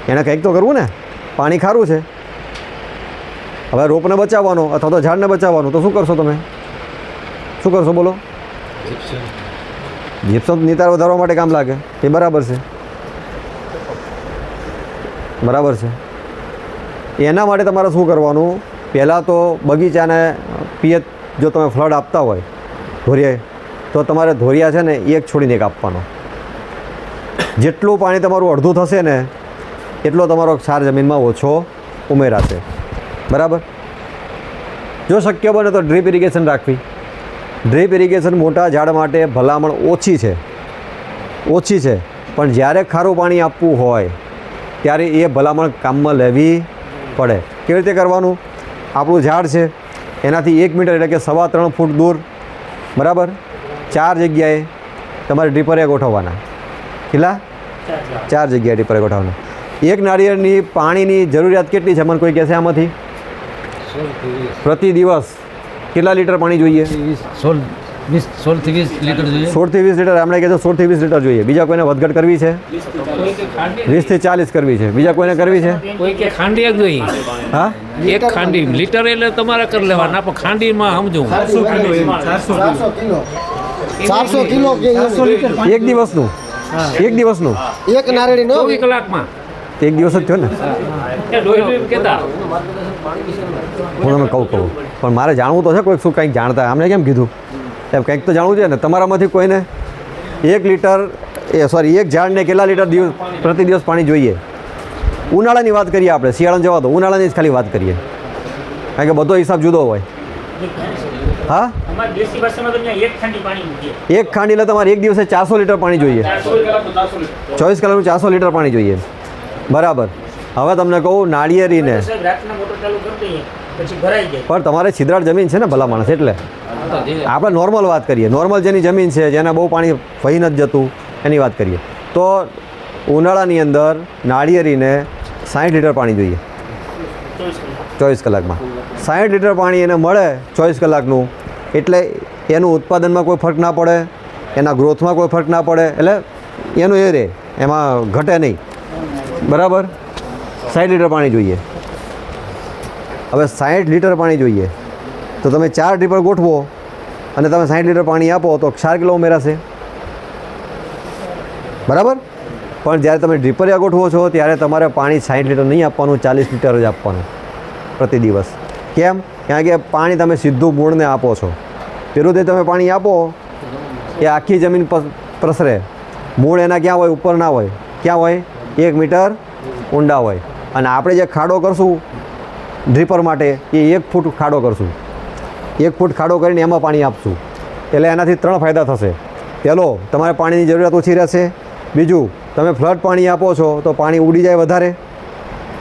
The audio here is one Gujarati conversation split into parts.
એને કંઈક તો કરવું ને. પાણી ખારું છે, હવે રોપને બચાવવાનો અથવા તો ઝાડને બચાવવાનું, તો શું કરશો તમે? શું કરશો બોલો? જીપ્સમ નિતાર વધારવા માટે કામ લાગે, એ બરાબર છે, બરાબર છે. એના માટે તમારે શું કરવાનું? પહેલાં તો બગીચાને પિયત જો તમે ફ્લડ આપતા હોય ધોરિયા, તો તમારે ધોરિયા છે ને એક છોડીને એક આપવાનો. જેટલું પાણી તમારું અડધું થશે ને એટલો તમારો ક્ષાર જમીનમાં ઓછો ઉમેરાશે, બરાબર. જો શક્ય બને તો ડ્રીપ ઇરિગેશન રાખવી. ડ્રીપ ઇરિગેશન મોટા ઝાડ માટે ભલામણ ઓછી છે, પણ જ્યારે ખારું પાણી આપવું હોય ત્યારે એ ભલામણ કામમાં લેવી પડે. કેવી રીતે કરવાનું? આપણું ઝાડ છે એનાથી 1 મીટર એટલે કે 3.25 ફૂટ દૂર, બરાબર, 4 જગ્યાએ તમારે ડ્રીપરે ગોઠવવાના. કેટલા? 4 જગ્યાએ ડ્રીપરે ગોઠવવાના. એક નાળિયેરની પાણીની જરૂરિયાત કેટલી છે મને કોઈ કહેશે આમાંથી? પ્રતિ દિવસ કેટલા લીટર પાણી જોઈએ? 16 થી 20 લીટર જોઈએ. 16 થી 20 લીટર. આપણે કહેજો 16 થી 20 લીટર જોઈએ. બીજા કોઈને વધઘટ કરવી છે? 20 થી 40 કરવી છે. બીજા કોઈને કરવી છે? કોઈ કે ખાંડી એક જોઈએ. હા, એક ખાંડી લીટર એટલે તમારે કરી લેવાના, પણ ખાંડીમાં સમજો 400 કિલો એક દિવસનું. એક દિવસનું એક નારળી નો 24 કલાકમાં એક દિવસ જ થયો ને. કેતા હું તમે કહું પણ મારે જાણવું તો છે, કોઈ શું કંઈક જાણતા. અમને કેમ કીધું એમ કંઈક તો જાણવું છે ને. તમારામાંથી કોઈને 1 લીટર એક ઝાડને કેટલા લીટર પ્રતિ દિવસ પાણી જોઈએ? ઉનાળાની વાત કરીએ આપણે, શિયાળાને જવા દો, ઉનાળાની જ ખાલી વાત કરીએ, કારણ કે બધો હિસાબ જુદો હોય. હા, એક ખાંડી એટલે તમારે એક દિવસે 400 લીટર પાણી જોઈએ. 24 કલાકનું 400 લીટર પાણી જોઈએ, બરાબર. હવે તમને કહું નાળિયેરીને, પણ તમારે છિદ્રાળ જમીન છે ને ભલા માણસ, એટલે આપણે નોર્મલ વાત કરીએ. નોર્મલ જેની જમીન છે, જેને બહુ પાણી વહી નથી જતું, એની વાત કરીએ તો ઉનાળાની અંદર નાળિયેરીને 60 લીટર પાણી જોઈએ 24 કલાકમાં. 60 લીટર પાણી એને મળે 24 કલાકનું, એટલે એનું ઉત્પાદનમાં કોઈ ફરક ના પડે, એના ગ્રોથમાં કોઈ ફરક ના પડે, એટલે એનું એ રહે, એમાં ઘટે નહીં, બરાબર. 60 લીટર પાણી જોઈએ. હવે 60 લીટર પાણી જોઈએ તો તમે 4 ડ્રીપર ગોઠવો અને તમે 60 લીટર પાણી આપો તો ક્ષાર કિલો ઉમેરાશે, બરાબર. પણ જ્યારે તમે ડ્રીપરિયા ગોઠવો છો ત્યારે તમારે પાણી 60 લીટર નહીં આપવાનું, 40 લીટર જ આપવાનું પ્રતિ દિવસ. કેમ? કારણ કે પાણી તમે સીધું મૂળને આપો છો. પેલું તે તમે પાણી આપો એ આખી જમીન પ્રસરે. મૂળ એના ક્યાં હોય? ઉપર ના હોય. ક્યાં હોય? 1 મીટર ઊંડા હોય. અને આપણે જે ખાડો કરશું ડ્રીપર માટે એ 1 ફૂટ ખાડો કરશું. 1 ફૂટ ખાડો કરીને એમાં પાણી આપશું, એટલે એનાથી 3 ફાયદા થશે. પહેલો, તમારે પાણીની જરૂરિયાત ઓછી રહેશે. બીજું, તમે ફ્લડ પાણી આપો છો તો પાણી ઉડી જાય વધારે,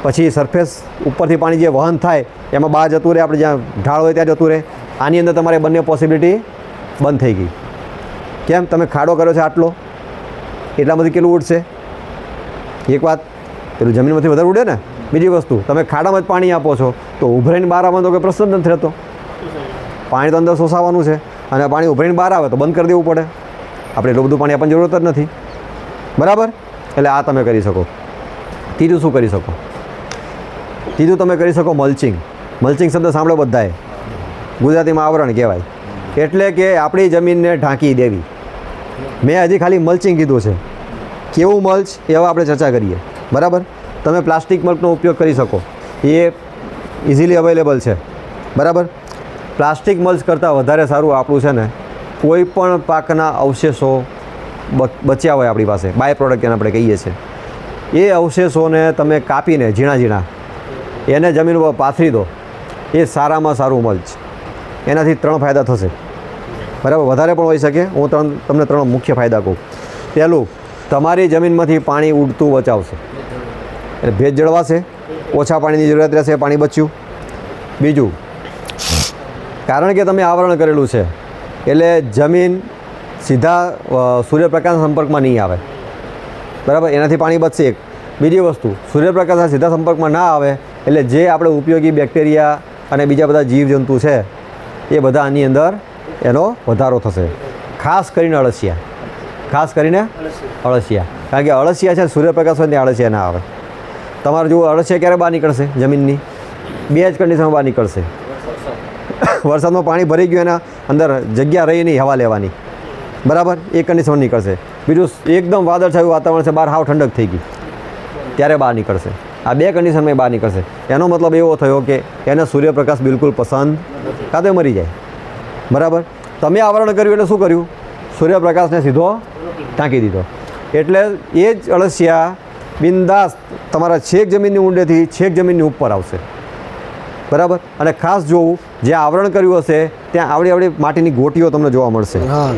પછી સરફેસ ઉપરથી પાણી જે વહન થાય એમાં બહાર જતું રહે, આપણે જ્યાં ઢાળ હોય ત્યાં જતું રહે. આની અંદર તમારે બંને પોસિબિલિટી બંધ થઈ ગઈ. કેમ? તમે ખાડો કર્યો છે આટલો, એટલામાંથી કેટલું ઉડશે? એક વાત, પેલું જમીનમાંથી વધારે ઉડે ને. બીજી વસ્તુ, તમે ખાડામાં જ પાણી આપો છો તો ઉભરાઈને બહાર આવવાનો કોઈ પ્રશ્ન જ નથી રહેતો. પાણી તો અંદર શોષાવાનું છે, અને પાણી ઉભરાઈને બહાર આવે તો બંધ કરી દેવું પડે. આપણે એટલું બધું પાણી આપવાની જરૂરત જ નથી, બરાબર. એટલે આ તમે કરી શકો. ત્રીજું શું કરી શકો? ત્રીજું તમે કરી શકો મલ્ચિંગ. મલ્ચિંગ શબ્દ સાંભળો બધાએ, ગુજરાતીમાં આવરણ કહેવાય. એટલે કે આપણી જમીનને ઢાંકી દેવી. મેં હજી ખાલી મલ્ચિંગ કીધું છે. કેવું મલ્ચ એ હવે આપણે ચર્ચા કરીએ, બરાબર. તમે પ્લાસ્ટિક મલ્ચનો ઉપયોગ કરી શકો, એ ઇઝીલી અવેલેબલ છે, બરાબર. પ્લાસ્ટિક મલ્ચ કરતાં વધારે સારું આપણું છે ને કોઈ પણ પાકના અવશેષો બચ્યા હોય આપણી પાસે, બાય પ્રોડક્ટ એને આપણે કહીએ છીએ, એ અવશેષોને તમે કાપીને ઝીણા ઝીણા એને જમીન ઉપર પાથરી દો. એ સારામાં સારું મલ્ચ. એનાથી 3 ફાયદા થશે, બરાબર. વધારે પણ હોઈ શકે. હું તમને 3 મુખ્ય ફાયદા કહું. પહેલું, તમારી જમીનમાંથી પાણી ઉડતું બચાવશે, એટલે ભેજ જળવાશે, ઓછા પાણીની જરૂરિયાત રહેશે, પાણી બચ્યું. બીજું, કારણ કે તમે આવરણ કરેલું છે એટલે જમીન સીધા સૂર્યપ્રકાશના સંપર્કમાં નહીં આવે, બરાબર. એનાથી પાણી બચશે એક. બીજી વસ્તુ, સૂર્યપ્રકાશના સીધા સંપર્કમાં ના આવે એટલે જે આપણે ઉપયોગી બેક્ટેરિયા અને બીજા બધા જીવજંતુ છે એ બધા આની અંદર એનો વધારો થશે. ખાસ કરીને અળસિયા, કારણ કે અળસિયા છે સૂર્યપ્રકાશ હોય ત્યાં અળસિયા ના આવે. તમારે જો અળસિયા ક્યારે બહાર નીકળશે જમીનની? બે જ કન્ડિશનમાં બહાર નીકળશે. વરસાદમાં પાણી ભરી ગયું એના અંદર જગ્યા રહી નહીં હવા લેવાની, બરાબર, એ કન્ડિશનમાં નીકળશે. બીજું એકદમ વાદળછાયું વાતાવરણ છે, બહાર હાવ ઠંડક થઈ ગઈ, ત્યારે બહાર નીકળશે. આ બે કન્ડિશનમાં બહાર નીકળશે. એનો મતલબ એવો થયો કે એને સૂર્યપ્રકાશ બિલકુલ પસંદ કાં તો મરી જાય, બરાબર. તમે આવરણ કર્યું એટલે શું કર્યું? સૂર્યપ્રકાશને સીધો ટાંકી દીધો. એટલે એ જ અળસિયા બિંદાસ તમારા છેક જમીનની ઊંડેથી છેક જમીનની ઉપર આવશે, બરાબર. અને ખાસ જોવું, જે આવરણ કર્યું હશે ત્યાં આવડી આવડી માટીની ગોટીઓ તમને જોવા મળશે, હા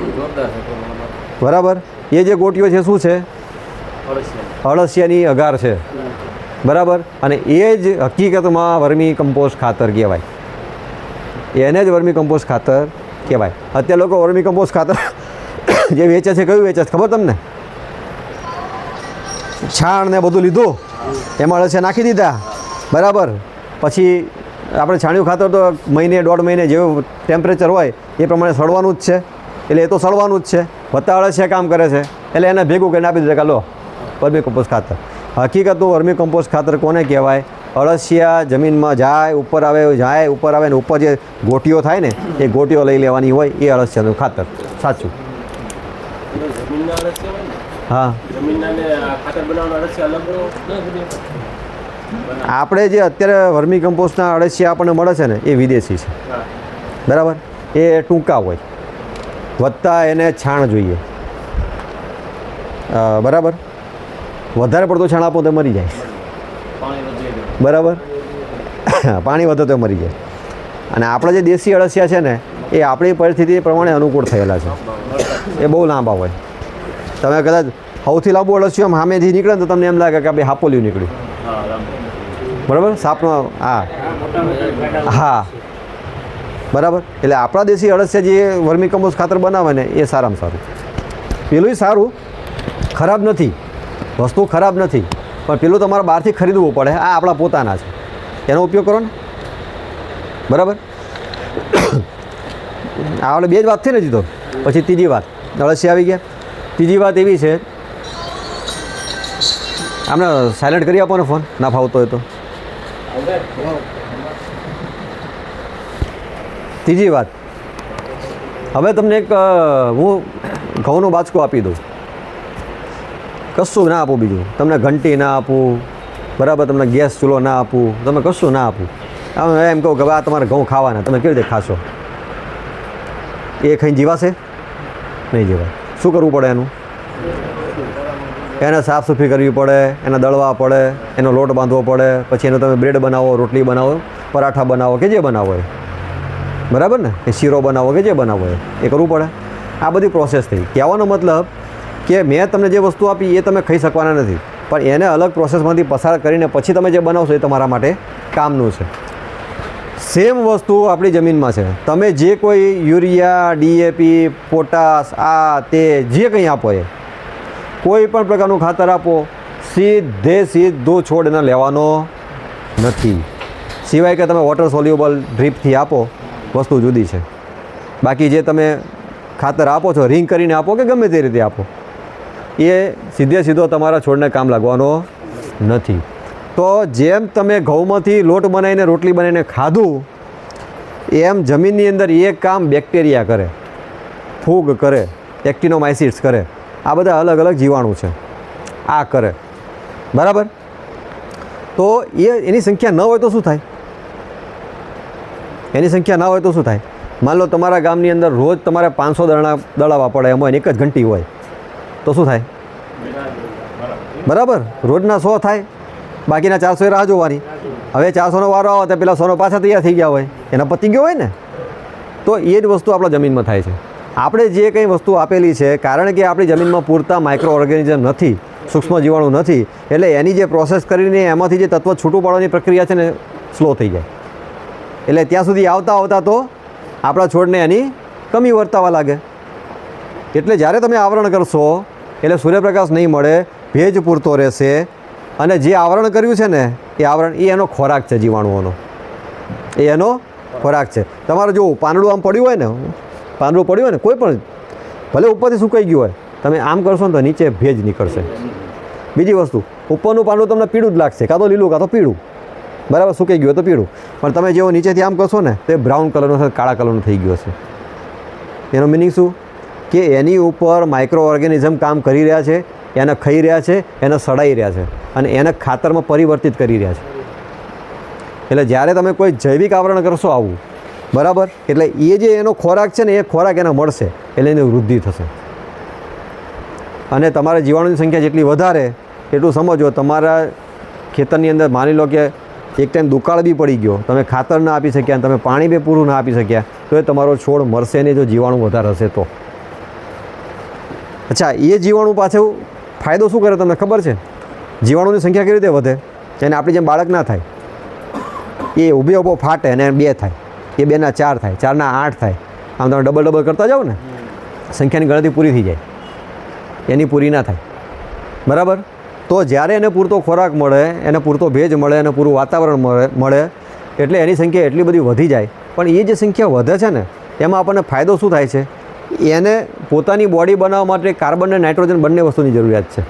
બરાબર. એ જે ગોટીઓ છે શું છે? અળસિયાની અગાર છે, બરાબર. અને એ જ હકીકતમાં વર્મી કમ્પોસ્ટ ખાતર કહેવાય. એને જ વર્મી કમ્પોસ્ટ ખાતર કહેવાય. અત્યારે લોકો વર્મી કમ્પોસ્ટ ખાતર જે વેચે છે, કયું વેચે છે ખબર તમને? છાણ ને બધું લીધું, એમાં અળસિયા નાખી દીધા, બરાબર. પછી આપણે છાણિયું ખાતર તો મહિને 1.5 મહિને જેવું ટેમ્પરેચર હોય એ પ્રમાણે સડવાનું જ છે, એટલે એ તો સડવાનું જ છે. વત્તા અળસિયા કામ કરે છે, એટલે એને ભેગું કરીને આપી દીધા કે લો વર્મી કમ્પોસ્ટ ખાતર. હકીકતનું વર્મી કમ્પોસ્ટ ખાતર કોને કહેવાય? અળસિયા જમીનમાં જાય, ઉપર આવે ને ઉપર જે ગોટીઓ થાય ને એ ગોટીઓ લઈ લેવાની હોય, એ અળસિયાનું ખાતર સાચું. હા, આપણે જે અત્યારે વર્મી કમ્પોસ્ટના અળસિયા આપણને મળે છે ને એ વિદેશી છે, બરાબર. એ ટૂંકા હોય, વત્તા એને છાણ જોઈએ, બરાબર. વધારે પડતું છાણ આપો તો મરી જાય, બરાબર. પાણી વધે તો મરી જાય. અને આપણે જે દેશી અળસિયા છે ને એ આપણી પરિસ્થિતિ પ્રમાણે અનુકૂળ થયેલા છે. એ બહુ લાંબા હોય. તમે કદાચ સૌથી લાંબુ અળસિયું આમ સામેથી નીકળે ને તો તમને એમ લાગે કે આપણે હાપોલિયું નીકળ્યું, બરાબર. સાપનો હા, બરાબર. એટલે આપણા દેશી અળસિયા જે વર્મી કમ્પોસ્ટ ખાતર બનાવે ને એ સારામાં સારું. પેલું સારું, ખરાબ નથી, વસ્તુ ખરાબ નથી, પણ પેલું તમારે બહારથી ખરીદવું પડે. આ આપણા પોતાના છે, એનો ઉપયોગ કરો ને, બરાબર. આ આપણે બે જ વાત થઈ ને જીતો. પછી ત્રીજી વાત, અળસિયા આવી ગયા. ત્રીજી વાત એવી છે, આમને સાયલેન્ટ કરી આપો ને ફોન, ના ફાવતો હોય તો. ત્રીજી વાત, હવે તમને એક હું ઘઉંનો બાચકો આપી દઉં, કશું ના આપું, બીજું તમને ઘંટી ના આપું, બરાબર, તમને ગેસ ચૂલો ના આપું, તમે કશું ના આપું. એમ કહું કે આ તમારે ઘઉં ખાવાના, તમે કેવી રીતે ખાશો? એ ખાઈને જીવાશે? નહીં જીવાય. શું કરવું પડે એનું? એને સાફ સફાઈ કરવી પડે, એને દળવા પડે, એનો લોટ બાંધવો પડે, પછી એનો તમે બ્રેડ બનાવો, રોટલી બનાવો, પરાઠા બનાવો કે જે બનાવો એ, બરાબર ને, કે શીરો બનાવો કે જે બનાવો એ કરવું પડે. આ બધી પ્રોસેસ થઈ. કહેવાનો મતલબ કે મેં તમને જે વસ્તુ આપી એ તમે ખાઈ શકવાના નથી, પણ એને અલગ પ્રોસેસમાંથી પસાર કરીને પછી તમે જે બનાવશો એ તમારા માટે કામનું છે. સેમ વસ્તુ આપણી જમીનમાં છે. તમે જે કોઈ યુરિયા, DAP, પોટાશ, આ તે જે કંઈ આપો, એ કોઈ પણ પ્રકારનું ખાતર આપો, સીધું છોડ એને લેવાનો નથી, સિવાય કે તમે વોટર સોલ્યુબલ ડ્રીપથી આપો, વસ્તુ જુદી છે. બાકી જે તમે ખાતર આપો છો, રિંગ કરીને આપો કે ગમે તે રીતે આપો, એ સીધો તમારા છોડને કામ લાગવાનો નથી. તો જેમ તમે ઘઉંમાંથી લોટ બનાવીને રોટલી બનાવીને ખાધું, એમ જમીનની અંદર એક કામ બેક્ટેરિયા કરે, ફૂગ કરે, એક્ટિનોમાઇસિટ્સ કરે, આ બધા અલગ અલગ જીવાણુ છે, આ કરે, બરાબર. તો એની સંખ્યા ન હોય તો શું થાય? એની સંખ્યા ના હોય તો શું થાય? માન લો તમારા ગામની અંદર રોજ તમારે 500 દળણા દળાવવા પડે, એમાં એક જ ઘંટી હોય, તો શું થાય? બરાબર, રોજના 100 થાય, બાકીના 400 રાહ જોવાની. હવે 400નો વારો આવે તો પેલા 100 પાછા તૈયાર થઈ ગયા હોય, એના પતી ગયો હોય ને. તો એ જ વસ્તુ આપણા જમીનમાં થાય છે. આપણે જે કંઈ વસ્તુ આપેલી છે, કારણ કે આપણી જમીનમાં પૂરતા માઇક્રો ઓર્ગેનિઝમ નથી, સૂક્ષ્મ જીવાણુ નથી, એટલે એની જે પ્રોસેસ કરીને એમાંથી જે તત્વ છૂટું પાડવાની પ્રક્રિયા છે ને સ્લો થઈ જાય. એટલે ત્યાં સુધી આવતા તો આપણા છોડને એની કમી વર્તાવા લાગે. એટલે જ્યારે તમે આવરણ કરશો એટલે સૂર્યપ્રકાશ નહીં મળે, ભેજ પૂરતો રહેશે, અને જે આવરણ કર્યું છે ને એ આવરણ એ એનો ખોરાક છે, જીવાણુઓનો એ એનો ખોરાક છે. તમારે જો પાંદડું આમ પડ્યું હોય ને, પાંદડું પડ્યું હોય ને, કોઈ પણ ભલે ઉપરથી સુકાઈ ગયું હોય, તમે આમ કરશો ને તો નીચે ભેજ નીકળશે, બીજી વસ્તુ, ઉપરનું પાંદડું તમને પીળું જ લાગશે, કાં તો લીલું કાં તો પીળું, બરાબર, સુકાઈ ગયું હોય તો પીળું, પણ તમે જેવો નીચેથી આમ કરશો ને તો એ બ્રાઉન કલરનો છે, કાળા કલરનો થઈ ગયો છે. એનો મિનિંગ શું કે એની ઉપર માઇક્રો ઓર્ગેનિઝમ કામ કરી રહ્યા છે, એને ખાઈ રહ્યા છે, એને સડાઈ રહ્યા છે અને એને ખાતરમાં પરિવર્તિત કરી રહ્યા છે. એટલે જ્યારે તમે કોઈ જૈવિક આવરણ કરશો આવું, બરાબર, એટલે એ જે એનો ખોરાક છે ને એ ખોરાક એને મળશે એટલે એની વૃદ્ધિ થશે. અને તમારા જીવાણુની સંખ્યા જેટલી વધારે એટલું સમજો, તમારા ખેતરની અંદર માની લો કે એક ટાઈમ દુકાળ બી પડી ગયો, તમે ખાતર ના આપી શક્યા, તમે પાણી બી પૂરું ના આપી શક્યા, તો એ તમારો છોડ મરશે નહીં જો જીવાણુ વધારે હશે તો. અચ્છા, એ જીવાણુ પાછું ફાયદો શું કરે તમને ખબર છે? જીવાણુની સંખ્યા કેવી રીતે વધે? એને આપણી જેમ બાળક ના થાય, એ ઊભે ઊભો ફાટે અને 2 થાય, એ 2 ના 4 થાય, 4 ના 8 થાય, આમ તમે ડબલ કરતા જાઓ ને, સંખ્યાની ગણતરી પૂરી થઈ જાય, એની પૂરી ના થાય, બરાબર. તો જ્યારે એને પૂરતો ખોરાક મળે, એને પૂરતો ભેજ મળે, એને પૂરું વાતાવરણ મળે એટલે એની સંખ્યા એટલી બધી વધી જાય. પણ એ જે સંખ્યા વધે છે ને એમાં આપણને ફાયદો શું થાય છે? એને પોતાની બોડી બનાવવા માટે કાર્બન અને નાઇટ્રોજન બંને વસ્તુની જરૂરિયાત છે.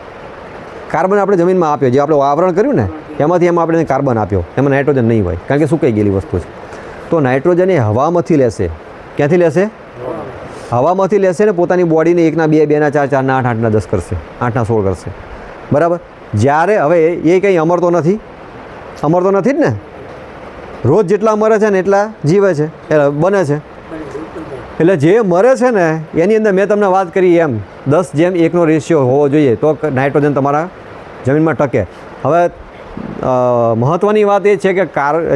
કાર્બન આપણે જમીનમાં આપ્યો, જે આપણે આવરણ કર્યું ને એમાંથી આપણે એને કાર્બન આપ્યો, એમાં નાઇટ્રોજન નહીં હોય કારણ કે સુકાઈ ગયેલી વસ્તુ છે. તો નાઇટ્રોજન એ હવામાંથી લેશે. ક્યાંથી લેશે? હવામાંથી લેશે ને પોતાની બોડીને 1 ના 2, 2 ના 4, 4 ના 8, 8 ના 10 કરશે, 8 ના 16 કરશે, બરાબર. જ્યારે હવે એ કંઈ અમરતો નથી જ ને, રોજ જેટલા મરે છે ને એટલા જીવે છે, એટલે બને છે. એટલે જે મરે છે ને એની અંદર મેં તમને વાત કરી એમ 10:1 રેશિયો હોવો જોઈએ તો નાઇટ્રોજન તમારા જમીનમાં ટકે. હવે મહત્ત્વની વાત એ છે કે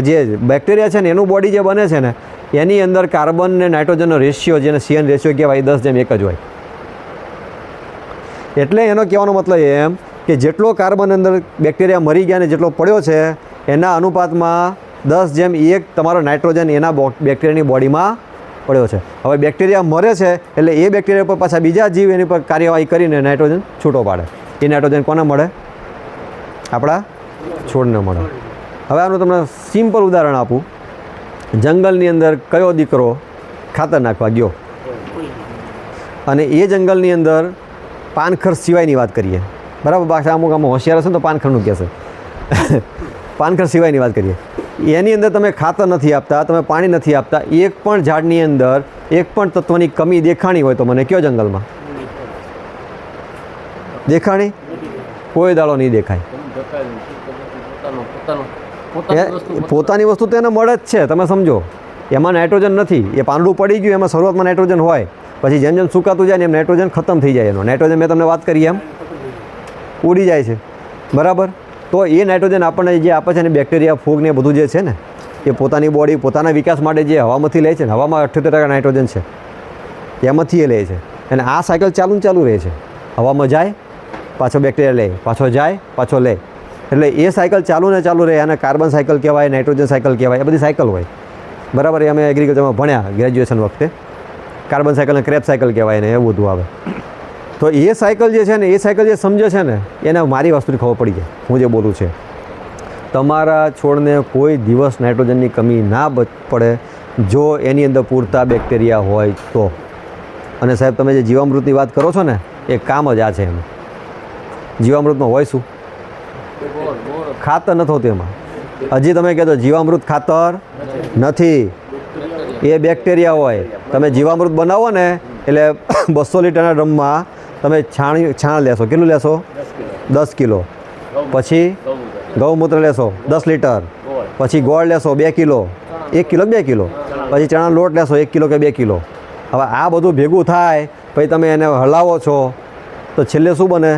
જે બેક્ટેરિયા છે ને એનું બોડી જે બને છે ને એની અંદર કાર્બન ને નાઇટ્રોજનનો રેશિયો, જેને CN રેશિયો કહેવાય, 10:1 જ હોય. એટલે એનો કહેવાનો મતલબ એમ કે જેટલો કાર્બન અંદર બેક્ટેરિયા મરી ગયા ને જેટલો પડ્યો છે એના અનુપાતમાં 10:1 તમારો નાઇટ્રોજન એના બેક્ટેરિયાની બોડીમાં પડ્યો છે. હવે બેક્ટેરિયા મરે છે એટલે એ બેક્ટેરિયા પર પાછા બીજા જીવ એની પર કાર્યવાહી કરીને નાઇટ્રોજન છૂટો પાડે. એ નાઇટ્રોજન કોને મળે? આપણા છોડને મળે. હવે આનું તમને સિમ્પલ ઉદાહરણ આપું. જંગલની અંદર કયો દીકરો ખાતર નાખવા ગયો અને એ જંગલની અંદર પાનખર સિવાયની વાત કરીએ, બરાબર, પાછા અમુક હોશિયાર હશે ને તો પાનખરનું કહેશે. પાનખર સિવાયની વાત કરીએ, એની અંદર તમે ખાતર નથી આપતા, તમે પાણી નથી આપતા, એક પણ ઝાડની અંદર એક પણ તત્વની કમી દેખાણી હોય તો મને કયો જંગલમાં દેખાણી? કોઈ દાડો નહીં દેખાય. પોતાની વસ્તુ તો એને મળે જ છે, તમે સમજો. એમાં નાઇટ્રોજન નથી, એ પાંદડું પડી ગયું એમાં શરૂઆતમાં નાઇટ્રોજન હોય, પછી જેમ જેમ સુકાતું જાય ને એમ નાઇટ્રોજન ખતમ થઈ જાય. એનો નાઇટ્રોજન મેં તમને વાત કરી એમ ઉડી જાય છે, બરાબર. તો એ નાઇટ્રોજન આપણને જે આપે છે ને બેક્ટેરિયા, ફૂગ ને બધું જે છે ને એ પોતાની બોડી પોતાના વિકાસ માટે જે હવામાંથી લે છે ને, હવામાં 78% નાઇટ્રોજન છે, એમાંથી એ લે છે. અને આ સાયકલ ચાલુ રહે છે. હવામાં જાય, પાછો બેક્ટેરિયા લે, પાછો જાય, પાછો લે. એટલે એ સાયકલ ચાલુ રહે. અને કાર્બન સાયકલ કહેવાય, નાઇટ્રોજન સાયકલ કહેવાય, એ બધી સાયકલ હોય, બરાબર. એ અમે એગ્રીકલ્ચરમાં ભણ્યા ગ્રેજ્યુએશન વખતે. કાર્બન સાયકલ અને ક્રેપ સાયકલ કહેવાય ને, એવું બધું આવે. તો એ સાયકલ જે છે ને, એ સાયકલ જે સમજે છે ને એને મારી વસ્તુની ખબર પડી જાય હું જે બોલું છે. તમારા છોડને કોઈ દિવસ નાઇટ્રોજનની કમી ના પડે જો એની અંદર પૂરતા બેક્ટેરિયા હોય તો. અને સાહેબ તમે જે જીવામૃતની વાત કરો છો ને એ કામ જ આ છે. એમ જીવામૃતમાં હોય શું? ખાતર નથી હોતું એમાં. હજી તમે કહેતો જીવામૃત ખાતર નથી, એ બેક્ટેરિયા હોય. તમે જીવામૃત બનાવો ને એટલે 200 લીટરના ડ્રમમાં તમે છાણ લેશો. કેટલું લેશો? 10 કિલો. પછી ગૌમૂત્ર લેશો 10 લીટર. પછી ગોળ લેશો 2 કિલો, 1 કિલો 2 કિલો. પછી ચણાનો લોટ લેશો 1 કિલો કે 2 કિલો. હવે આ બધું ભેગું થાય પછી તમે એને હલાવો છો તો છેલ્લે શું બને?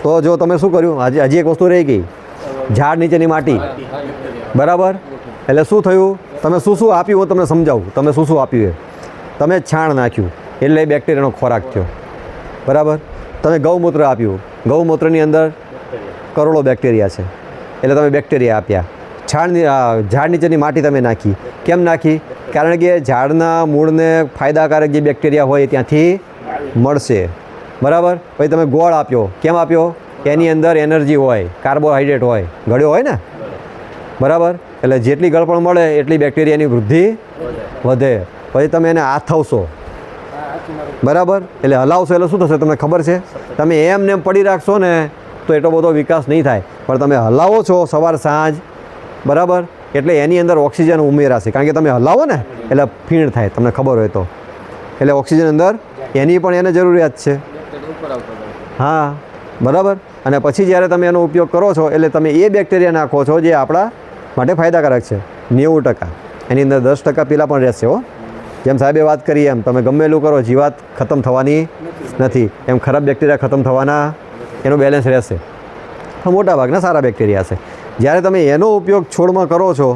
તો જો તમે શું કર્યું, હજી એક વસ્તુ રહી ગઈ, ઝાડ નીચેની માટી, બરાબર. એટલે શું થયું? તમે શું આપ્યું હું તમને સમજાવું. તમે શું આપ્યું? તમે છાણ નાખ્યું એટલે બેક્ટેરિયાનો ખોરાક થયો, બરાબર. તમે ગૌમૂત્ર આપ્યું, ગૌમૂત્રની અંદર કરોડો બેક્ટેરિયા છે એટલે તમે બેક્ટેરિયા આપ્યા. ઝાડ નીચેની માટી તમે નાખી. કેમ નાખી? કારણ કે ઝાડના મૂળને ફાયદાકારક જે બેક્ટેરિયા હોય ત્યાંથી મળશે, બરાબર. પછી તમે ગોળ આપ્યો. કેમ આપ્યો? એની અંદર એનર્જી હોય, કાર્બોહાઈડ્રેટ હોય, ગળ્યો હોય ને, બરાબર. એટલે જેટલી ગળપણ મળે એટલી બેક્ટેરિયાની વૃદ્ધિ વધે. પછી તમે એને આથવશો. બરાબર, એટલે હલાવશો એટલે શું થશે તમને ખબર છે? તમે એમને એમ પડી રાખશો ને તો એટલો બધો વિકાસ નહીં થાય, પણ તમે હલાવો છો સવાર સાંજ, બરાબર, એટલે એની અંદર ઓક્સિજન ઉમેરાશે, કારણ કે તમે હલાવો ને એટલે ફીણ થાય, તમને ખબર હોય તો. એટલે ઓક્સિજન અંદર એની પણ એને જરૂરિયાત છે. હા, બરાબર. અને પછી જ્યારે તમે એનો ઉપયોગ કરો છો એટલે તમે એ બેક્ટેરિયા નાખો છો જે આપણા માટે ફાયદાકારક છે 90%. એની અંદર 10% પેલા પણ રહેશે હો. જેમ સાહેબે વાત કરી એમ તમે ગમે એટલું કરો જીવાત ખતમ થવાની નથી, એમ ખરાબ બેક્ટેરિયા ખતમ થવાના, એનો બેલેન્સ રહેશે. મોટાભાગના સારા બેક્ટેરિયા છે. જ્યારે તમે એનો ઉપયોગ છોડમાં કરો છો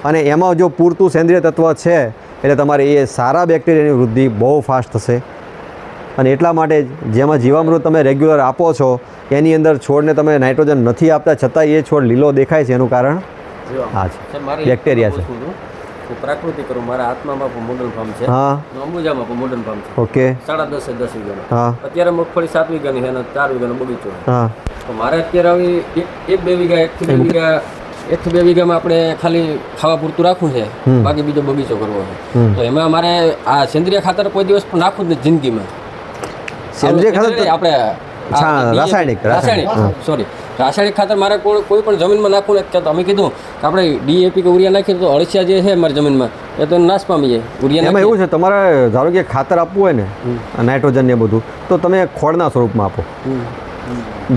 અને એમાં જો પૂરતું સેન્દ્રિય તત્વ છે એટલે તમારે એ સારા બેક્ટેરિયાની વૃદ્ધિ બહુ ફાસ્ટ થશે. અને એટલા માટે જેમાં જીવામૃત તમે રેગ્યુલર આપો છો એની અંદર છોડને તમે નાઇટ્રોજન નથી આપતા છતાં એ છોડ લીલો દેખાય છે, એનું કારણ આ છે બેક્ટેરિયા છે. હું પ્રાકૃતિક કરું, મારા હાથમાં પણ મોડલ ફાર્મ છે, હા, અંબુજામાં પણ મોડલ ફાર્મ છે. ઓકે, 10.5 વીઘાનો. હા, અત્યારે મગફળી 7 વીઘાની છે અને 4 વીઘાનો બગીચો છે. હા, તો મારે અત્યારે આવી 1-2 વીઘા 1 થી 2 વીઘામાં આપણે ખાલી ખાવા પૂરતું રાખવું છે, બાકી બીજો બગીચો કરવો છે. તો એમાં મારે આ સેન્દ્રિય ખાતર કોઈ દિવસ પણ નાખવું જ નથી જિંદગીમાં. સેન્દ્રિય ખાતર આપણે રાસાયણિક ખાતર મારે કોઈ પણ જમીનમાં નાખવું નથી. તો અમે કીધું કે આપણે DAP કે ઉરિયા નાખીએ તો અળસિયા જે છે મારી જમીનમાં એ તો નાશ પામી જાય. ઉરિયા એમાં એવું છે તમારે ધારો કે ખાતર આપવું હોય ને નાઇટ્રોજન ને બધું તો તમે ખોળના સ્વરૂપમાં આપો.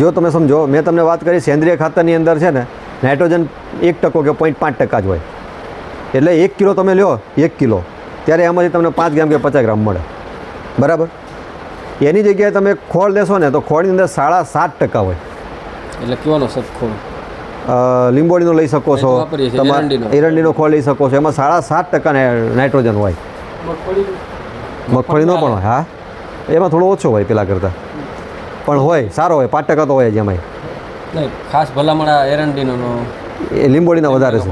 જો તમે સમજો મેં તમને વાત કરી સેન્દ્રિય ખાતરની અંદર છે ને નાઇટ્રોજન 1% કે 0.5% જ હોય. એટલે 1 કિલો તમે લ્યો 1 કિલો ત્યારે એમાંથી તમને 5 ગ્રામ કે 50 ગ્રામ મળે, બરાબર. એની જગ્યાએ તમે ખોળ લેશો ને તો ખોળની અંદર 7.5% હોય. એટલે કેવાનો સતખોળ લીંબોડીનો લઈ શકો છો, તમારે એરંડીનો ખોળ લઈ શકો છો, એમાં 7.5% નાઇટ્રોજન હોય. મગફળીનો પણ હોય, હા, એમાં થોડો ઓછો હોય પેલા કરતાં, પણ હોય સારો હોય, 5% તો હોય જ એમાંય. નહીં, ખાસ ભલામણ એરંડીનો એ લીંબોડીના વધારે છે,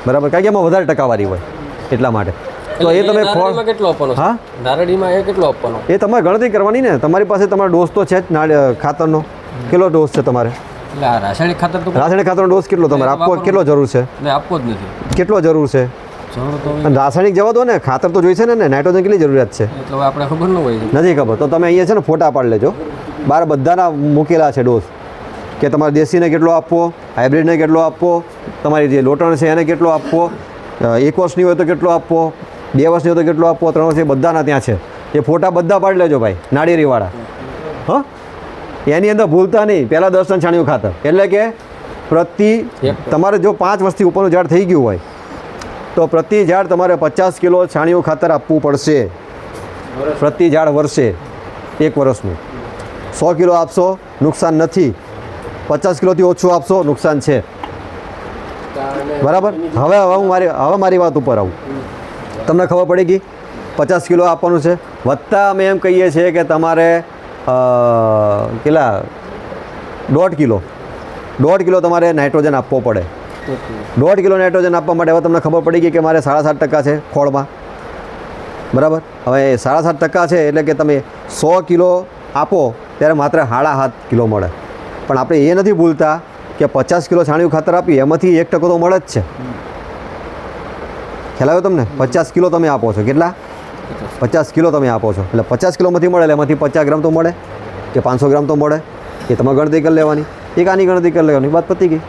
બરાબર, કારણ કે એમાં વધારે ટકાવારી હોય એટલા માટે. તો એ તમે ખોળ કેટલો આપવાનો? હા, નારળીમાં એ કેટલો આપવાનો? એ તમારે ગણતરી કરવાની ને. તમારી પાસે તમારો ડોઝ તો છે જ ખાતરનો, કેટલો ડોઝ છે તમારે? એટલે આ રાસાયણિક ખાતર તો રાસાયણિક ખાતરનો ડોઝ કેટલો તમારે આપવો, કેટલો જરૂર છે? આપવો જ નથી. કેટલો જરૂર છે? અને રાસાયણિક જવા દો ને, ખાતર તો જોઈશે ને, નાઇટ્રોજન કેટલી જરૂરિયાત છે એટલે આપણે ખબર ન હોય, નથી ખબર. તો તમે અહીંયા છે ને ફોટા પાડી લેજો, બહાર બધાના મૂકેલા છે ડોઝ, કે તમારે દેશીને કેટલો આપવો, હાઇબ્રિડને કેટલો આપવો, તમારી જે લોટણ છે એને કેટલો આપવો, 1 વર્ષની હોય તો કેટલો આપવો, 2 વર્ષની હોય તો કેટલો આપવો, 3 વર્ષની, બધાના ત્યાં છે. એ ફોટા બધા પાડી લેજો ભાઈ, નાળિયેરીવાળા. હા, એની અંદર ભૂલતા નહીં પહેલાં 10 ટન છાણિયું ખાતર, એટલે કે તમારે જો 5 વર્ષથી ઉપરનું ઝાડ થઈ ગયું હોય તો પ્રતિ ઝાડ તમારે 50 કિલો છાણિયું ખાતર આપવું પડશે પ્રતિ ઝાડ વર્ષે. 1 વર્ષનું 100 કિલો આપશો નુકસાન નથી, 50 કિલોથી ઓછું આપશો નુકસાન છે, બરાબર. હવે મારી વાત ઉપર આવું, તમને ખબર પડી ગઈ 50 કિલો આપવાનું છે, વત્તા અમે એમ કહીએ છીએ કે તમારે કેટલા 1.5 કિલો તમારે નાઇટ્રોજન આપવો પડે. 1.5 કિલો નાઇટ્રોજન આપવા માટે હવે તમને ખબર પડી ગઈ કે મારે 7.5% છે ખોળમાં, બરાબર. હવે 7.5% છે એટલે કે તમે 100 કિલો આપો ત્યારે માત્ર 7.5 કિલો મળે. પણ આપણે એ નથી ભૂલતા કે 50 કિલો છાણિયું ખાતર આપી એમાંથી 1% તો મળે જ છે. ખ્યાલ આવ્યો તમને? 50 કિલો તમે આપો છો, કેટલા? 50 કિલો તમે આપો છો એટલે 50 કિલોમાંથી મળે એટલે એમાંથી 50 ગ્રામ તો મળે કે 500 ગ્રામ તો મળે, એ તમે ગણતરી કરી લેવાની. એક આની ગણતરી કરી લેવાની, વાત પતી ગઈ.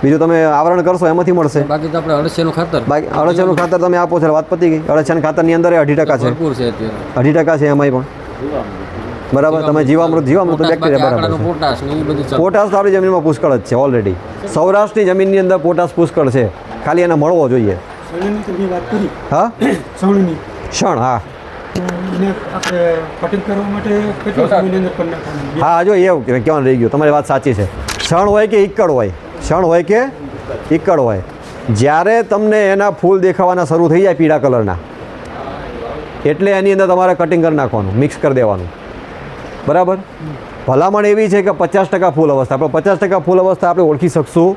બીજું તમે આવરણ કરશો એમાંથી મળશે. બાકી તો આપણે અળસિયાનું ખાતર, બાકી અળસિયાનું ખાતર તમે આપો છો વાત પતી ગઈ. અળસિયાના ખાતરની અંદર 2.5% છે, 2.5% છે એમાંય પણ, બરાબર. તમે જીવામૃત બેક્ટેરિયા બરાબર છે. પોટાશ તો આપણી જમીનમાં પુષ્કળ જ છે ઓલરેડી. સૌરાષ્ટ્રની જમીનની અંદર પોટાશ પુષ્કળ છે, ખાલી એને મળવો જોઈએ. હા, ક્ષણ, હા હા, જો એવું કહેવાનું રહી ગયું, તમારી વાત સાચી છે. ક્ષણ હોય કે ઈકડ હોય, ક્ષણ હોય કે ઈકડ હોય, જ્યારે તમને એના ફૂલ દેખાવાના શરૂ થઈ જાય પીળા કલરના, એટલે એની અંદર તમારે કટિંગ કરી નાખવાનું, મિક્સ કરી દેવાનું, બરાબર. ભલામણ એવી છે કે 50% ફૂલ અવસ્થા, આપણે 50% ફૂલ અવસ્થા આપણે ઓળખી શકશું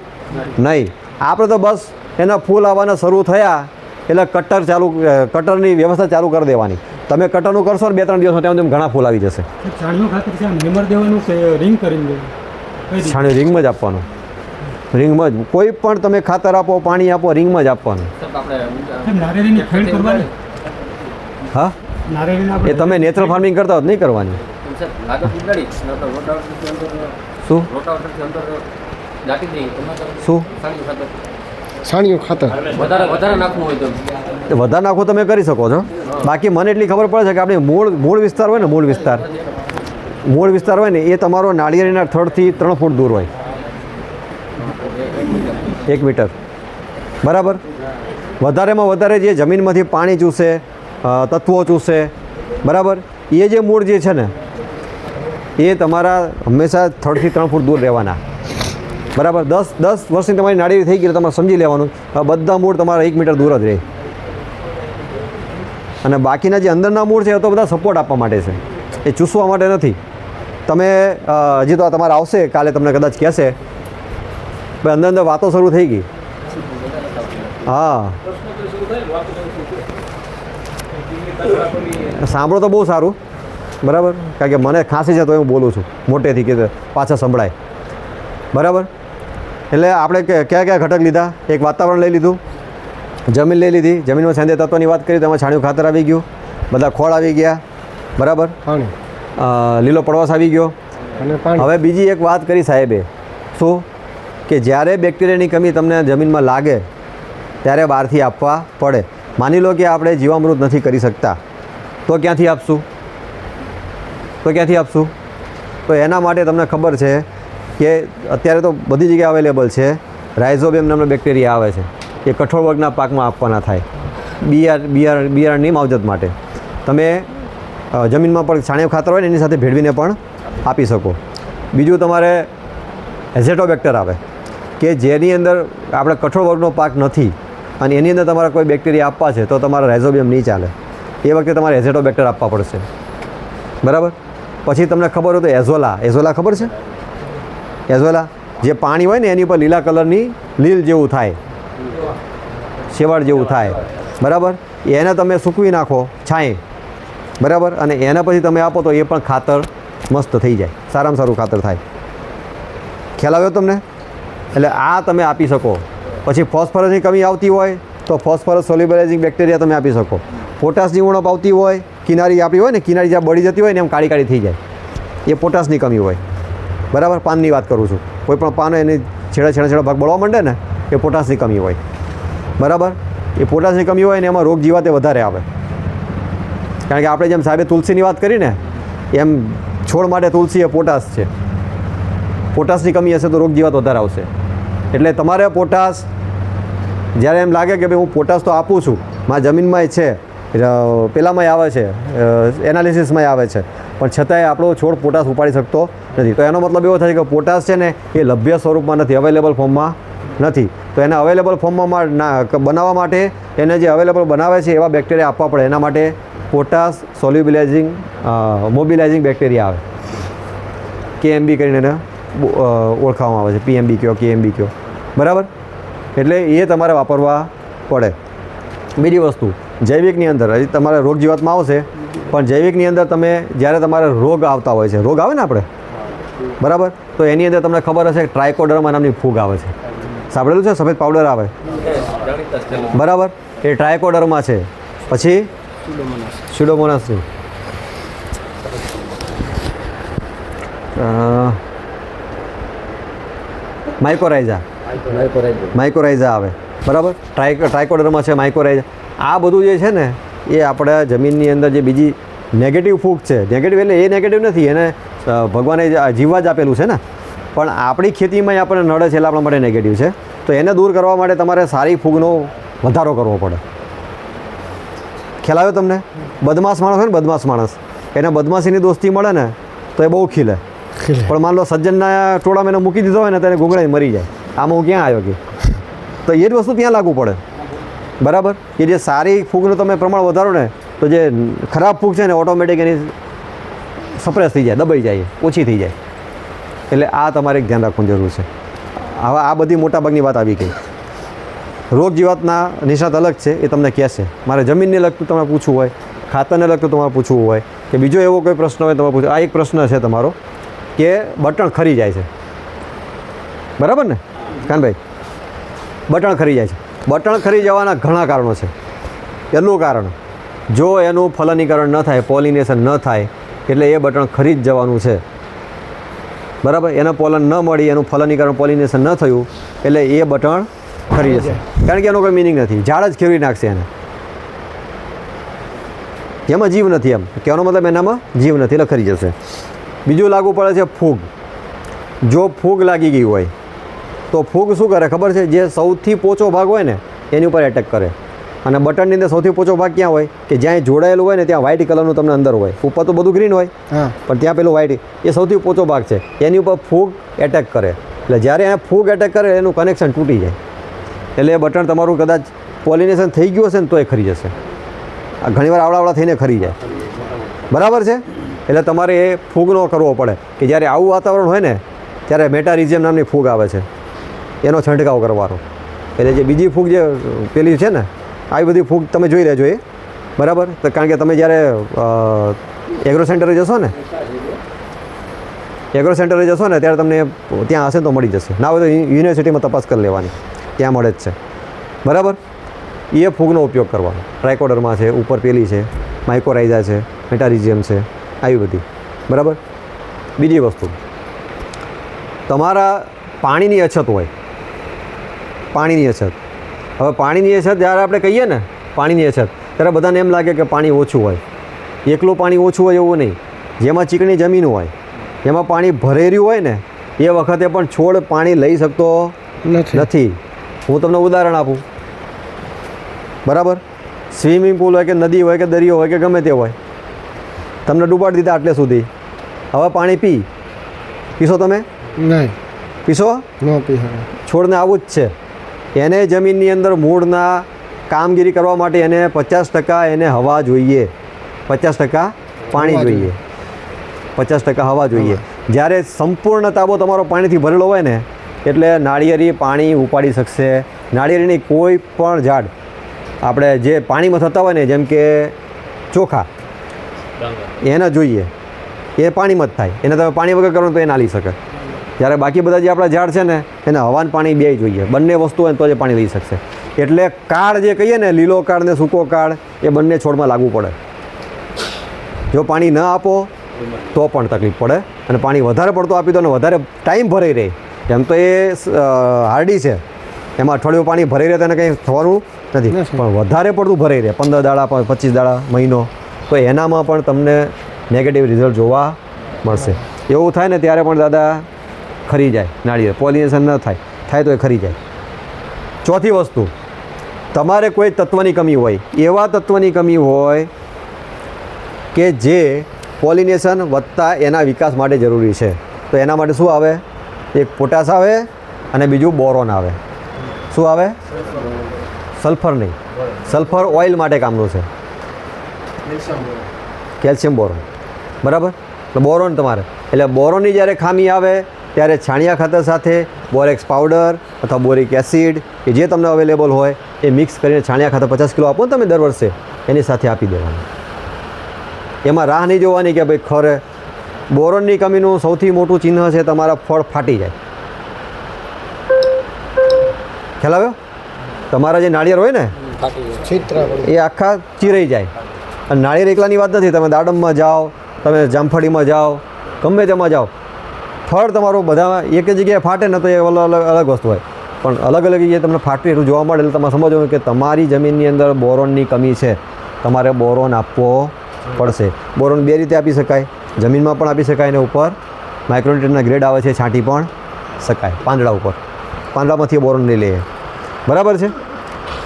નહીં. આપણે તો બસ એના ફૂલ આવવાના શરૂ થયા એટલે કટરની વ્યવસ્થા ચાલુ કરી દેવાની. તમે કટરનું કરશો ને 2-3 દિવસમાં ત્યાં ઘણા ફૂલ આવી જશે. છાણિયું રિંગમાં જ આપવાનું, રિંગમાં જ. કોઈ પણ તમે ખાતર આપો, પાણી આપો, રિંગમાં જ આપવાનું. હા, એ તમે નેચરલ ફાર્મિંગ કરતા હોત નહીં કરવાની. લાગત ઉડાડી રોટાવેટરથી અંદર શું રોટાવેટરથી અંદર દાટી દઈએ શું છાણિયું ખાતર વધારે નાખવું હોય તો તે વધારે નાખો તમે કરી શકો છો. બાકી મને એટલી ખબર પડે છે કે આપણે મૂળ વિસ્તાર હોય ને મૂળ વિસ્તાર હોય ને એ તમારો નાળિયેરીના થડથી 3 ફૂટ દૂર હોય 1 મીટર બરાબર. વધારેમાં વધારે જે જમીનમાંથી પાણી ચૂસે તત્વો ચૂસે બરાબર એ જે મૂળ જે છે ને એ તમારા હંમેશા થડથી 3 ફૂટ દૂર રહેવાના બરાબર. 10 વર્ષની તમારી નાળિયેરી થઈ ગઈ તો તમારે સમજી લેવાનું બધા મૂળ તમારા 1 મીટર દૂર જ રહે. અને બાકીના જે અંદરના મૂળ છે એ તો બધા સપોર્ટ આપવા માટે છે, એ ચૂસવા માટે નથી. તમે હજી તો તમારે આવશે કાલે તમને કદાચ કહેશે ભાઈ અંદર વાતો શરૂ થઈ ગઈ. હા સાંભળો તો બહુ સારું બરાબર, કારણ કે મને ખાંસી છે તો હું બોલું છું મોટેથી કે પાછા સંભળાય બરાબર. એટલે આપણે કયા કયા ઘટક લીધા? એક વાતાવરણ લઈ લીધું, જમીન લઈ લીધી, જમીનમાં સેંદ્રિય તત્વની વાત કરી, તેમાં છાણિયું ખાતર આવી ગયું, બધા ખોળ આવી ગયા બરાબર, પાણી લીલો પડવાશ આવી ગયો. અને પાણી હવે બીજી એક વાત કરી સાહેબે, શું કે જ્યારે બેક્ટેરિયાની કમી તમને જમીનમાં લાગે ત્યારે બહારથી આપવા પડે. માની લો કે આપણે જીવામૃત નથી કરી શકતા તો ક્યાંથી આપશું? તો એના માટે તમને ખબર છે કે અત્યારે તો બધી જગ્યાએ અવેલેબલ છે રાઇઝોબિયમ નામનો બેક્ટેરિયા આવે છે, એ કઠોળ વર્ગના પાકમાં આપવાના થાય બિયારણની માવજત માટે. તમે જમીનમાં પણ છાણિયું ખાતર હોય ને એની સાથે ભેળવીને પણ આપી શકો. બીજું તમારે એઝેટોબેક્ટર આવે કે જેની અંદર આપણે કઠોળ વર્ગનો પાક નથી અને એની અંદર તમારે કોઈ બેક્ટેરિયા આપવા છે તો તમારે રાઇઝોબિયમ નહીં ચાલે, એ વખતે તમારે એઝેટોબેક્ટર આપવા પડશે બરાબર. પછી તમને ખબર હોય તો એઝોલા ખબર છે? એઝોલા જે પાણી હોય ને એની ઉપર લીલા કલરની લીલ જેવું થાય, શેવાળ જેવું થાય બરાબર, એને તમે સૂકવી નાખો છાંય બરાબર, અને એના પછી તમે આપો તો એ પણ ખાતર મસ્ત થઈ જાય, સારામાં સારું ખાતર થાય. ખ્યાલ આવ્યો તમને? એટલે આ તમે આપી શકો. પછી ફોસ્ફરસની કમી આવતી હોય તો ફોસ્ફરસ સોલ્યુબલાઇઝિંગ બેક્ટેરિયા તમે આપી શકો. પોટાશની ઉણપ આવતી હોય, કિનારી આપી હોય ને, કિનારી જ્યાં બળી જતી હોય ને એમ કાળી કાળી થઈ જાય, એ પોટાશની કમી હોય બરાબર. પાનની વાત કરું છું, કોઈ પણ પાન એની છેડા ભાગ બળવા માંડે ને એ પોટાશની કમી હોય બરાબર. એ પોટાશની કમી હોય ને એમાં રોગ જીવાતે વધારે આવે, કારણ કે આપણે જેમ સાહેબે તુલસીની વાત કરી ને એમ છોડ માટે તુલસી એ પોટાશ છે. પોટાશની કમી હશે તો રોગ જીવાત વધારે આવશે. એટલે તમારે પોટાશ જ્યારે એમ લાગે કે ભાઈ હું પોટાશ તો આપું છું, મારા જમીનમાં છે, પેલામાંય આવે છે, એનાલિસિસમાંય આવે છે, પણ છતાંય આપણો છોડ પોટાશ ઉપાડી શકતો નથી. તો એનો મતલબ એવો થાય કે પોટાશ છે ને એ લભ્ય સ્વરૂપમાં નથી, અવેલેબલ ફોર્મમાં નથી. તો એને અવેલેબલ ફોર્મમાં બનાવવા માટે એને જે અવેલેબલ બનાવે છે એવા બેક્ટેરિયા આપવા પડે. એના માટે પોટાશ સોલ્યુબલાઇઝિંગ મોબિલાઇઝિંગ બેક્ટેરિયા આવે, KMB કરીને એને ઓળખાવવામાં આવે છે, PMB કયો KMB કયો બરાબર. એટલે એ તમારે વાપરવા પડે. બીજી વસ્તુ જૈવિકની અંદર હજી તમારે રોગ જીવાતમાં આવશે, પણ જૈવિકની અંદર તમે જ્યારે તમારે રોગ આવતા હોય છે, રોગ આવે ને આપણે બરાબર, તો એની અંદર તમને ખબર હશે ટ્રાયકોડર્મા નામની ફૂગ આવે છે, સાંભળેલું છે? સફેદ પાવડર આવે બરાબર, એ ટ્રાયકોડર્મા છે. પછી સ્યુડોમોનાસ છે, માઇકોરાઇઝા આવે બરાબર, ટ્રાયકોડર્મા છે, માઇકોરાઇઝા. આ બધું જે છે ને એ આપણા જમીનની અંદર જે બીજી નેગેટિવ ફૂગ છે, નેગેટિવ એટલે એ નેગેટિવ નથી, એને ભગવાને જીવવા જ આપેલું છે ને, પણ આપણી ખેતીમાં આપણને નડે છે એટલે આપણા માટે નેગેટિવ છે. તો એને દૂર કરવા માટે તમારે સારી ફૂગનો વધારો કરવો પડે. ખ્યાલ આવ્યો તમને? બદમાશ માણસ હોય ને, બદમાશ માણસ, એને બદમાશીની દોસ્તી મળે ને તો એ બહુ ખીલે, પણ માન લો સજ્જનના ટોળામાં એને મૂકી દીધો હોય ને તો એને ઘૂંઘળાઈને મરી જાય. આમાં હું ક્યાં આવ્યો કે? તો એ જ વસ્તુ ત્યાં લાગુ પડે બરાબર. કે જે સારી ફૂગનું તમે પ્રમાણ વધારો ને તો જે ખરાબ ફૂગ છે ને ઓટોમેટિક એની સપ્રેસ થઈ જાય, દબાઈ જાય, ઓછી થઈ જાય. એટલે આ તમારે એક ધ્યાન રાખવાની જરૂર છે. હવે આ બધી મોટાભાગની વાત આવી ગઈ. રોગ જીવાતના નિષ્ણાત અલગ છે, એ તમને કહેશે. મારે જમીનને લગતું તમારે પૂછવું હોય, ખાતરને લગતું તમારે પૂછવું હોય, કે બીજો એવો કોઈ પ્રશ્ન હોય તમારે પૂછવું. આ એક પ્રશ્ન છે તમારો કે બટણ ખરી જાય છે બરાબર ને કાનભાઈ? બટણ ખરી જાય છે. બટણ ખરી જવાના ઘણા કારણો છે. પહેલું કારણ જો એનું ફલનીકરણ ન થાય, પોલિનેશન ન થાય, એટલે એ બટન ખરી જ જવાનું છે. બરાબર? એને પોલન ન મળી, એનું ફલનીકરણ પોલિનેશન ન થયું એટલે એ બટન ખરી જશે. કારણ કે એનો કોઈ મિનિંગ નથી, ઝાડ જ ખેવી નાખશે એને. એમાં જીવ નથી, એમ કહેવાનો મતલબ એનામાં જીવ નથી એટલે ખરી જશે. બીજું લાગુ પડે છે ફૂગ. જો ફૂગ લાગી ગઈ હોય તો ફૂગ શું કરે ખબર છે? જે સૌથી પોચો ભાગ હોય ને એની ઉપર એટેક કરે. અને બટનની અંદર સૌથી પોચો ભાગ ક્યાં હોય? કે જ્યાં જોડાયેલું હોય ને ત્યાં વ્હાઇટ કલરનું તમને અંદર હોય. ઉપર તો બધું ગ્રીન હોય, પણ ત્યાં પેલું વ્હાઇટ, એ સૌથી પોચો ભાગ છે. એની ઉપર ફૂગ એટેક કરે. એટલે જ્યારે એ ફૂગ એટેક કરે એનું કનેક્શન તૂટી જાય. એટલે એ બટન તમારું કદાચ પોલિનેશન થઈ ગયું હશે ને તો એ ખરી જશે. આ ઘણીવાર આવડાવડા થઈને ખરી જાય. બરાબર છે? એટલે તમારે એ ફૂગનો કરવો પડે કે જ્યારે આવું વાતાવરણ હોય ને ત્યારે મેટારિઝિયમ નામની ફૂગ આવે છે, એનો છંટકાવ કરવાનો. એટલે જે બીજી ફૂગ જે પેલી છે ને, આવી બધી ફૂગ તમે જોઈ રહેજો એ. બરાબર? તો કારણ કે તમે જ્યારે એગ્રો સેન્ટરે જશો ને ત્યારે તમને ત્યાં હશે તો મળી જશે. ના હોય તો યુનિવર્સિટીમાં તપાસ કરી લેવાની, ત્યાં મળે જ છે. બરાબર? એ ફૂગનો ઉપયોગ કરવાનો. ટ્રાયકોડરમાં છે, ઉપર પેલી છે, માઇકોરાઇઝા છે, મેટારિઝિયમ છે, આવી બધી. બરાબર? બીજી વસ્તુ, તમારા પાણીની અછત હોય. પાણીની અછત. હવે પાણીની અછત જ્યારે આપણે કહીએ ને પાણીની અછત, ત્યારે બધાને એમ લાગે કે પાણી ઓછું હોય. એકલું પાણી ઓછું હોય એવું નહીં. જેમાં ચીકણી જમીન હોય, જેમાં પાણી ભરેલું હોય ને એ વખતે પણ છોડ પાણી લઈ શકતો નથી. હું તમને ઉદાહરણ આપું. બરાબર? સ્વિમિંગ પુલ હોય કે નદી હોય કે દરિયો હોય કે ગમે તે હોય, તમને ડૂબાડી દીધા આટલે સુધી. હવે પાણી પીશો તમે? નહીં. પીશો? ન પી. છોડને આવું જ છે. એને જમીનની અંદર મૂળના કામગીરી કરવા માટે એને 50% એને હવા જોઈએ, 50% પાણી જોઈએ, 50% હવા જોઈએ. જ્યારે સંપૂર્ણ તાબો તમારો પાણીથી ભરેલો હોય ને એટલે નાળિયેરી પાણી ઉપાડી શકશે. નાળિયેરીની કોઈ પણ ઝાડ આપણે જે પાણીમાં થતા હોય ને, જેમ કે ચોખા, એને જોઈએ, એ પાણીમાં જ થાય. એને તમે પાણી વગર કરો તો એ ના લઈ શકે. જ્યારે બાકી બધા જે આપણા ઝાડ છે ને એને હવાન પાણી બે જોઈએ. બંને વસ્તુ હોય તો જ પાણી લઈ શકશે. એટલે કાળ જે કહીએ ને, લીલો કાળ ને સૂકો કાળ, એ બંને છોડમાં લાગુ પડે. જો પાણી ન આપો તો પણ તકલીફ પડે, અને પાણી વધારે પડતું આપી દો ને વધારે ટાઈમ ભરાઈ રહે. એમ તો એ હાર્ડી છે, એમાં અઠવાડિયું પાણી ભરાઈ રહે તેને કંઈ થવાનું નથી. પણ વધારે પડતું ભરાઈ રહે 15 દાડા 25 દાડા મહિનો, તો એનામાં પણ તમને નેગેટિવ રિઝલ્ટ જોવા મળશે. એવું થાય ને ત્યારે પણ દાદા ખરી જાય નાળિયેર. પોલિનેશન ન થાય તો એ ખરી જાય. ચોથી વસ્તુ, તમારે કોઈ તત્વની કમી હોય, એવા તત્વની કમી હોય કે જે પોલિનેશન વધતા એના વિકાસ માટે જરૂરી છે, તો એના માટે શું આવે? એક પોટાશ આવે અને બીજું બોરોન આવે. શું આવે? સલ્ફર નહીં, સલ્ફર ઓઇલ માટે કામનું છે. Calcium boron. બરાબર? એટલે બોરોન તમારે, એટલે બોરોનની જ્યારે ખામી આવે ત્યારે છાણિયા ખાતર સાથે બોરેક્સ પાવડર અથવા બોરિક એસિડ કે જે તમને અવેલેબલ હોય એ મિક્સ કરીને છાણિયા ખાતર 50 કિલો આપો ને તમે દર વર્ષે, એની સાથે આપી દેવાનું. એમાં રાહ નહીં જોવાની કે ભાઈ ખરે. બોરોનની કમીનું સૌથી મોટું ચિહ્ન છે તમારા ફળ ફાટી જાય. ખ્યાલ આવ્યો? તમારા જે નાળિયેર હોય ને એ આખા ચીરાઈ જાય. અને નાળિયેર એકલાની વાત નથી, તમે દાડમમાં જાઓ, તમે જામફળીમાં જાઓ, ગમે તેમાં જાઓ, ફળ તમારું બધા એક જગ્યાએ ફાટે ને તો એ અલગ વસ્તુ હોય, પણ અલગ અલગ જગ્યાએ તમને ફાટતું એટલું જોવા મળે. એટલે તમારે સમજવાનું કે તમારી જમીનની અંદર બોરોનની કમી છે, તમારે બોરોન આપવો પડશે. બોરોન બે રીતે આપી શકાય, જમીનમાં પણ આપી શકાય, અને ઉપર માઇક્રોન્યુટ્રિયન્ટના ગ્રેડ આવે છે, છાંટી પણ શકાય પાંદડા ઉપર. પાંદડામાંથી બોરોન લઈ લઈએ. બરાબર છે?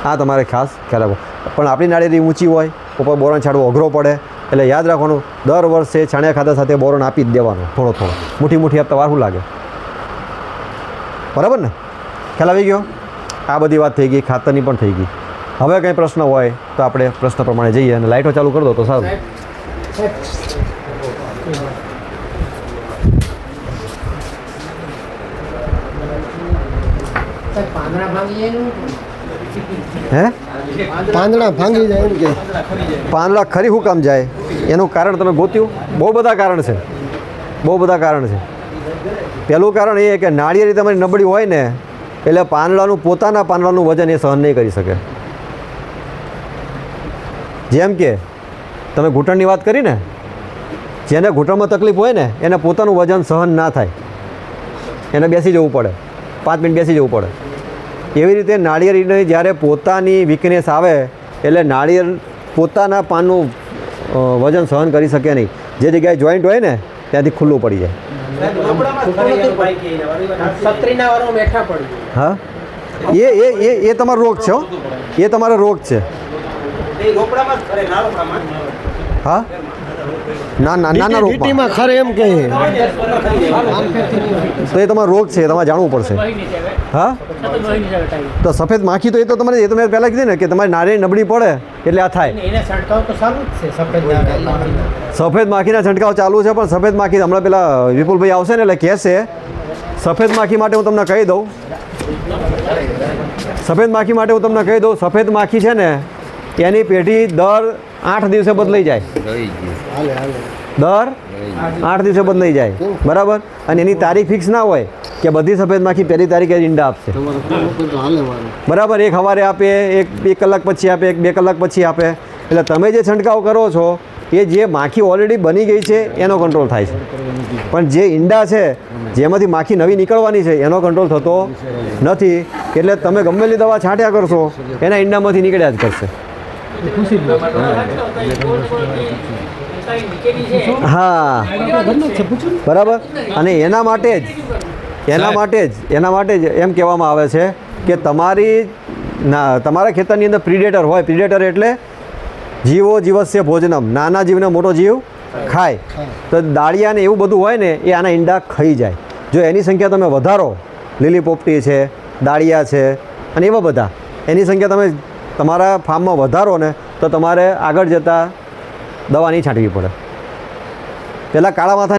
આ તમારે ખાસ ખ્યાલ રાખવો. પણ આપણી નાળિયેરી ઊંચી હોય, ઉપર બોરોન છાંટવો અઘરો પડે, એટલે યાદ રાખવાનું દર વર્ષે છાણિયા ખાતર સાથે બોરોન આપી જ દેવાનું. થોડો મુઠ્ઠી આપતા વાર શું લાગે? બરાબર ને? ખ્યાલ આવી ગયો? આ બધી વાત થઈ ગઈ, ખાતરની પણ થઈ ગઈ. હવે કંઈ પ્રશ્ન હોય તો આપણે પ્રશ્ન પ્રમાણે જઈએ, અને લાઇટો ચાલુ કરી દો તો સારું. હે? પાંદડા ભાંગી જાય એમ કે? પાંદડા ખરી શું કામ જાય એનું કારણ તમે ગોત્યું? બહુ બધા કારણ છે, બહુ બધા કારણ છે. પહેલું કારણ એ કે નાળિયેરી તમારી નબળી હોય ને એટલે પાંદડાનું પોતાના પાંદડાનું વજન એ સહન નહીં કરી શકે. જેમ કે તમે ઘૂંટણની વાત કરી ને, જેને ઘૂંટણમાં તકલીફ હોય ને એને પોતાનું વજન સહન ના થાય, એને બેસી જવું પડે, 5 મિનિટ બેસી જવું પડે. એવી રીતે નાળિયેરની જ્યારે પોતાની વીકનેસ આવે એટલે નાળિયેર પોતાના પાનનું વજન સહન કરી શકે નહીં. જે જગ્યાએ જોઈન્ટ હોય ને ત્યાંથી ખુલ્લું પડી જાય. હા, એ તમારો રોગ છે હો, એ તમારો રોગ છે. હા, નાના રોગમાં ડીટીમાં ખરે એમ કહે તો એ તમારો રોગ છે, તમારે જાણવું પડશે. હા, તો સફેદ માખી તો એ તો મેં પહેલાં કીધી ને કે તમારી નાળી નબળી પડે એટલે આ થાય. સફેદ માખીના છંટકાવ ચાલુ છે, પણ સફેદ માખી હમણાં પેલા વિપુલભાઈ આવશે ને એટલે કહેશે. સફેદ માખી માટે હું તમને કહી દઉં, સફેદ માખી છે ને એની પેઢી દર 8 દિવસે બદલાઈ જાય, દર 8 દિવસે બદલાઈ જાય, બરાબર. અને એની તારીખ ફિક્સ ના હોય કે બધી સફેદ માખી પહેલી તારીખે ઈંડા આપશે, બરાબર. એક સવારે આપે, એક 1 કલાક પછી આપે, એક 2 કલાક પછી આપે. એટલે તમે જે છંટકાવ કરો છો એ જે માખી ઓલરેડી બની ગઈ છે એનો કંટ્રોલ થાય છે, પણ જે ઈંડા છે જેમાંથી માખી નવી નીકળવાની છે એનો કંટ્રોલ થતો નથી. એટલે તમે ગમે તેટલી દવા છાંટ્યા કરશો એના ઈંડામાંથી નીકળ્યા જ કરશે. હા, બરાબર. અને એના માટે જ એમ કહેવામાં આવે છે કે તમારા ખેતરની અંદર પ્રિડેટર હોય. પ્રિડેટર એટલે જીવો જીવસ્ય ભોજનમ, નાના જીવને મોટો જીવ ખાય. તો દાળિયા ને એવું બધું હોય ને એ આના ઈંડા ખાઈ જાય. જો એની સંખ્યા તમે વધારો, લીલી પોપટી છે, દાળિયા છે અને એવા બધા, એની સંખ્યા તમે તમારા ફાર્મમાં વધારો ને તો તમારે આગળ જતાં દવા નહીં છાંટવી પડે. પહેલાં કાળા માથા